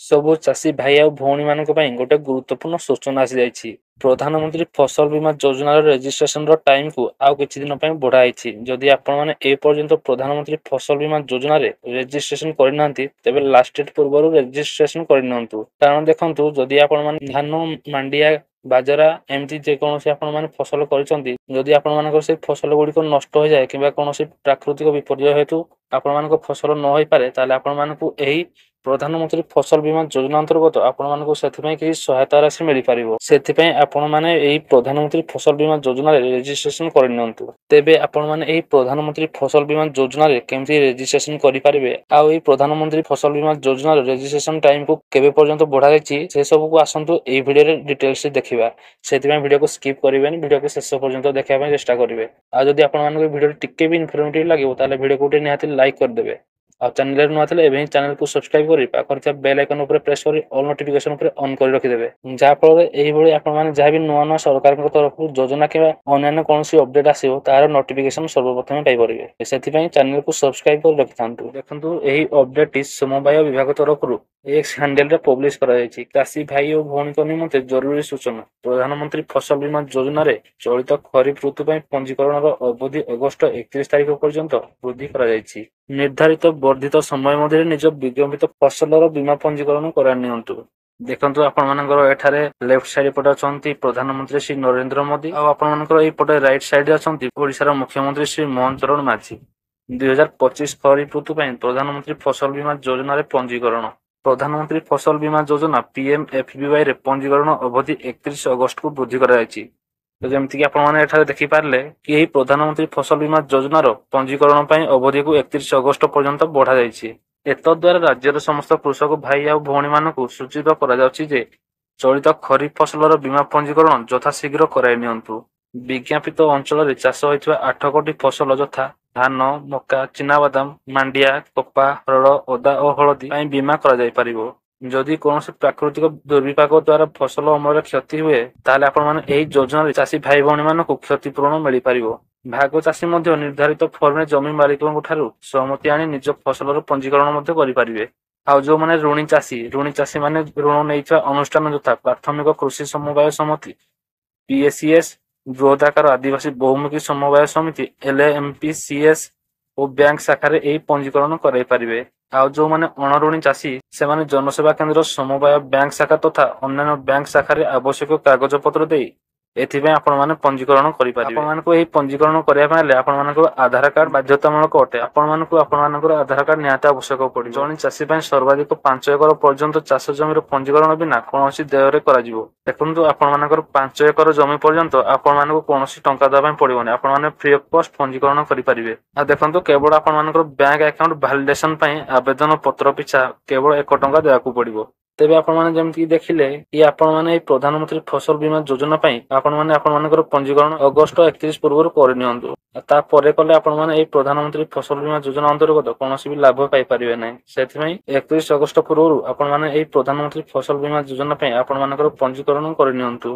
ସବୁ ଚାଷୀ ଭାଇ ଆଉ ଭଉଣୀମାନଙ୍କ ପାଇଁ ଗୋଟେ ଗୁରୁତ୍ୱପୂର୍ଣ୍ଣ ସୂଚନା ଆସିଯାଇଛି। ପ୍ରଧାନମନ୍ତ୍ରୀ ଫସଲ ବୀମା ଯୋଜନାର ରେଜିଷ୍ଟ୍ରେସନର ଟାଇମକୁ ଆଉ କିଛି ଦିନ ପାଇଁ ବଢ଼ାଯାଇଛି। ଯଦି ଆପଣମାନେ ଏ ପର୍ଯ୍ୟନ୍ତ ପ୍ରଧାନମନ୍ତ୍ରୀ ଫସଲ ବୀମା ଯୋଜନାରେ ରେଜିଷ୍ଟ୍ରେସନ କରିନାହାନ୍ତି, ତେବେ ଲାଷ୍ଟ ଡେଟ୍ ପୂର୍ବରୁ ରେଜିଷ୍ଟ୍ରେସନ କରିନିଅନ୍ତୁ। କାରଣ ଦେଖନ୍ତୁ, ଯଦି ଆପଣମାନେ ଧାନ, ମାଣ୍ଡିଆ, ବାଜରା ଏମିତି ଯେକୌଣସି ଆପଣମାନେ ଫସଲ କରିଛନ୍ତି, ଯଦି ଆପଣମାନଙ୍କର ସେଇ ଫସଲ ଗୁଡ଼ିକ ନଷ୍ଟ ହୋଇଯାଏ କିମ୍ବା କୌଣସି ପ୍ରାକୃତିକ ବିପର୍ଯ୍ୟୟ ହେତୁ ଆପଣମାନଙ୍କ ଫସଲ ନ ହୋଇପାରେ, ତାହେଲେ ଆପଣମାନଙ୍କୁ ଏହି ପ୍ରଧାନମନ୍ତ୍ରୀ ଫସଲ ବୀମା ଯୋଜନା ଅନ୍ତର୍ଗତ ଆପଣମାନଙ୍କୁ ସେଥିପାଇଁ କିଛି ସହାୟତା ରାଶି ମିଳିପାରିବ। ସେଥିପାଇଁ ଆପଣମାନେ ଏହି ପ୍ରଧାନମନ୍ତ୍ରୀ ଫସଲ ବୀମା ଯୋଜନାରେ ରେଜିଷ୍ଟ୍ରେସନ କରିନିଅନ୍ତୁ। ତେବେ ଆପଣମାନେ ଏହି ପ୍ରଧାନମନ୍ତ୍ରୀ ଫସଲ ବୀମା ଯୋଜନାରେ କେମିତି ରେଜିଷ୍ଟ୍ରେସନ କରିପାରିବେ ଆଉ ଏହି ପ୍ରଧାନମନ୍ତ୍ରୀ ଫସଲ ବୀମା ଯୋଜନାର ରେଜିଷ୍ଟ୍ରେସନ ଟାଇମକୁ କେବେ ପର୍ଯ୍ୟନ୍ତ ବଢ଼ାଯାଇଛି, ସେ ସବୁକୁ ଆସନ୍ତୁ ଏହି ଭିଡ଼ିଓରେ ଡିଟେଲ୍ସ ଦେଖିବା। ସେଥିପାଇଁ ଭିଡ଼ିଓକୁ ସ୍କିପ୍ କରିବେନି, ଭିଡ଼ିଓକୁ ଶେଷ ପର୍ଯ୍ୟନ୍ତ ଦେଖିବା ପାଇଁ ଚେଷ୍ଟା କରିବେ। ଆଉ ଯଦି ଆପଣମାନଙ୍କୁ ଏହି ଭିଡ଼ିଓଟି ଟିକେ ବି ଇନଫର୍ମେଟିଭ ଲାଗିବ, ତାହେଲେ ଭିଡ଼ିଓକୁ ଗୋଟେ ନିହାତି ଲାଇକ୍ କରିଦେବେ। ଆଉ ଚ୍ୟାନେଲରେ ନୂଆ ଥିଲେ ଏବେ ହିଁ ଚ୍ୟାନେଲକୁ ସବସ୍କ୍ରାଇବ କରି ପାଖରେ ଥିବା ବେଲ୍ ଆଇକନ୍ ଉପରେ ପ୍ରେସ୍ କରି ଅଲ୍ ନୋଟିଫିକେସନ ଉପରେ ଅନ୍ କରି ରଖିଦେବେ। ଯାହାଫଳରେ ଏହିଭଳି ଆପଣମାନେ ଯାହା ବି ନୂଆ ନୂଆ ସରକାରଙ୍କ ତରଫରୁ ଯୋଜନା କିମ୍ବା ଅନ୍ୟାନ୍ୟ କୌଣସି ଅପଡେଟ୍ ଆସିବ, ତାହାର ନୋଟିଫିକେସନ ସର୍ବପ୍ରଥମେ ପାଇପାରିବେ। ସେଥିପାଇଁ ଚ୍ୟାନେଲକୁ ସବସ୍କ୍ରାଇବ କରି ରଖିଥାନ୍ତୁ। ଦେଖନ୍ତୁ, ଏହି ଅପଡେଟଟି ସମବାୟ ବିଭାଗ ତରଫରୁ ଏକ୍ସ ହ୍ୟାଣ୍ଡେଲରେ ପବ୍ଲିଶ କରାଯାଇଛି। ଚାଷୀ ଭାଇ ଓ ଭଉଣୀଙ୍କ ନିମନ୍ତେ ଜରୁରୀ ସୂଚନା। ପ୍ରଧାନମନ୍ତ୍ରୀ ଫସଲ ବୀମା ଯୋଜନାରେ ଚଳିତ ଖରିଫ ଋତୁ ପାଇଁ ପଞ୍ଜୀକରଣର ଅବଧି ଅଗଷ୍ଟ 31 ତାରିଖ ପର୍ଯ୍ୟନ୍ତ ବୃଦ୍ଧି କରାଯାଇଛି। ନିର୍ଦ୍ଧାରିତ ବର୍ଦ୍ଧିତ ସମୟ ମଧ୍ୟରେ ନିଜ ବିଜ୍ଞପ୍ତିତ ଫସଲର ବୀମା ପଞ୍ଜୀକରଣ କରାଇନିଅନ୍ତୁ। ଦେଖନ୍ତୁ, ଆପଣମାନଙ୍କର ଏଠାରେ ଲେଫ୍ଟ ସାଇଡ୍ ପଟେ ଅଛନ୍ତି ପ୍ରଧାନମନ୍ତ୍ରୀ ଶ୍ରୀ ନରେନ୍ଦ୍ର ମୋଦି ଆଉ ଆପଣମାନଙ୍କର ଏହି ପଟେ ରାଇଟ୍ ସାଇଡ୍ରେ ଅଛନ୍ତି ଓଡ଼ିଶାର ମୁଖ୍ୟମନ୍ତ୍ରୀ ଶ୍ରୀ ମୋହନ ଚରଣ ମାଝୀ। 2025 ଖରିଫ ଋତୁ ପାଇଁ ପ୍ରଧାନମନ୍ତ୍ରୀ ଫସଲ ବୀମା ଯୋଜନାରେ ପଞ୍ଜୀକରଣ। ପ୍ରଧାନମନ୍ତ୍ରୀ ଫସଲ ବୀମା ଯୋଜନା PMFBYରେ ପଞ୍ଜୀକରଣ ଅବଧି 31 ଅଗଷ୍ଟକୁ ବୃଦ୍ଧି କରାଯାଇଛି। ତ ଯେମିତିକି ଆପଣମାନେ ଏଠାରେ ଦେଖିପାରିଲେ କି ଏହି ପ୍ରଧାନମନ୍ତ୍ରୀ ଫସଲ ବୀମା ଯୋଜନାର ପଞ୍ଜୀକରଣ ପାଇଁ ଅବଧିକୁ 31 ଅଗଷ୍ଟ ପର୍ଯ୍ୟନ୍ତ ବଢ଼ାଯାଇଛି। ଏତଦ୍ୱାରା ରାଜ୍ୟର ସମସ୍ତ କୃଷକ ଭାଇ ଆଉ ଭଉଣୀମାନଙ୍କୁ ସୂଚିତ କରାଯାଉଛି ଯେ ଚଳିତ ଖରିଫ ଫସଲର ବୀମା ପଞ୍ଜୀକରଣ ଯଥାଶୀଘ୍ର କରାଇ ନିଅନ୍ତୁ। ବିଜ୍ଞାପିତ ଅଞ୍ଚଳରେ ଚାଷ ହୋଇଥିବା 8ଗୋଟି ଫସଲ ଯଥା ଧାନ, ମକା, ଚିନାବାଦାମ, ମାଣ୍ଡିଆ, କପା, ହରଡ଼, ଅଦା ଓ ହଳଦୀ ପାଇଁ ବୀମା କରାଯାଇପାରିବ। ଯଦି କୌଣସି ପ୍ରାକୃତିକ ଦୁର୍ବିପାକ ଦ୍ୱାରା ଫସଲ ଅମଳରେ କ୍ଷତି ହୁଏ, ତାହେଲେ ଆପଣମାନେ ଏହି ଯୋଜନାରେ ଚାଷୀ ଭାଇ ଭଉଣୀମାନଙ୍କୁ କ୍ଷତିପୂରଣ ମିଳିପାରିବ। ଭାଗ ଚାଷୀ ମଧ୍ୟ ନିର୍ଦ୍ଧାରିତ ଫର୍ମରେ ଜମି ମାଲିକଙ୍କ ଠାରୁ ସହମତି ଆଣି ନିଜ ଫସଲର ପଞ୍ଜୀକରଣ ମଧ୍ୟ କରିପାରିବେ। ଆଉ ଯେଉଁମାନେ ଋଣୀ ଚାଷୀମାନେ ଋଣ ନେଇଥିବା ଅନୁଷ୍ଠାନ ଯଥା ପ୍ରାଥମିକ କୃଷି ସମବାୟ ସମିତି PACS, ବୃହଦାକାର ଆଦିବାସୀ ବହୁମୁଖୀ ସମବାୟ ସମିତି LAMPCS ଓ ବ୍ୟାଙ୍କ ଶାଖାରେ ଏହି ପଞ୍ଜୀକରଣ କରାଇପାରିବେ। ଆଉ ଯେଉଁମାନେ ଅଣଋଣୀ ଚାଷୀ, ସେମାନେ ଜନସେବା କେନ୍ଦ୍ର, ସମବାୟ ବ୍ୟାଙ୍କ ଶାଖା ତଥା ଅନ୍ୟାନ୍ୟ ବ୍ୟାଙ୍କ ଶାଖାରେ ଆବଶ୍ୟକ କାଗଜପତ୍ର ଦେଇ ଏଥିପାଇଁ ଆପଣମାନେ ପଞ୍ଜୀକରଣ କରିପାରିବେ। ଆପଣମାନଙ୍କୁ ଏହି ପଞ୍ଜୀକରଣ କରିବା ପାଇଁ ହେଲେ ଆପଣମାନଙ୍କର ଆଧାର କାର୍ଡ ବାଧ୍ୟତାମୂଳକ ଅଟେ। ଆପଣମାନଙ୍କର ଆଧାର କାର୍ଡ ନିହାତି ଆବଶ୍ୟକ ପଡ଼ିବ। ଜଣେ ଚାଷୀ ପାଇଁ ସର୍ବାଧିକ 5 ଏକର ପର୍ଯ୍ୟନ୍ତ ଚାଷ ଜମିର ପଞ୍ଜୀକରଣ ବିନା କୌଣସି ଦେୟରେ କରାଯିବ। ଦେଖନ୍ତୁ, ଆପଣମାନଙ୍କର 5 ଏକର ଜମି ପର୍ଯ୍ୟନ୍ତ ଆପଣମାନଙ୍କୁ କୌଣସି ଟଙ୍କା ଦେବା ପାଇଁ ପଡ଼ିବନି। ଆପଣମାନେ ଫ୍ରି ଅଫ୍ କଷ୍ଟ ପଞ୍ଜୀକରଣ କରିପାରିବେ। ଆଉ ଦେଖନ୍ତୁ, କେବଳ ଆପଣମାନଙ୍କର ବ୍ୟାଙ୍କ ଆକାଉଣ୍ଟ ଭାଲିଡେସନ ପାଇଁ ଆବେଦନ ପତ୍ର ପିଛା କେବଳ 1 ଟଙ୍କା ଦେବାକୁ ପଡ଼ିବ। ତେବେ ଆପଣମାନେ ଯେମିତିକି ଦେଖିଲେ କି ଆପଣମାନେ ଏହି ପ୍ରଧାନମନ୍ତ୍ରୀ ଫସଲ ବୀମା ଯୋଜନା ପାଇଁ ଆପଣମାନଙ୍କର ପଞ୍ଜୀକରଣ ଅଗଷ୍ଟ 31 ପୂର୍ବରୁ କରିନିଅନ୍ତୁ। ତାପରେ କଲେ ଆପଣମାନେ ଏହି ପ୍ରଧାନମନ୍ତ୍ରୀ ଫସଲ ବୀମା ଯୋଜନା ଅନ୍ତର୍ଗତ କୌଣସି ବି ଲାଭ ପାଇପାରିବେ ନାହିଁ। ସେଥିପାଇଁ 31 ଅଗଷ୍ଟ ପୂର୍ବରୁ ଆପଣମାନେ ଏହି ପ୍ରଧାନମନ୍ତ୍ରୀ ଫସଲ ବୀମା ଯୋଜନା ପାଇଁ ଆପଣମାନଙ୍କର ପଞ୍ଜୀକରଣ କରିନିଅନ୍ତୁ।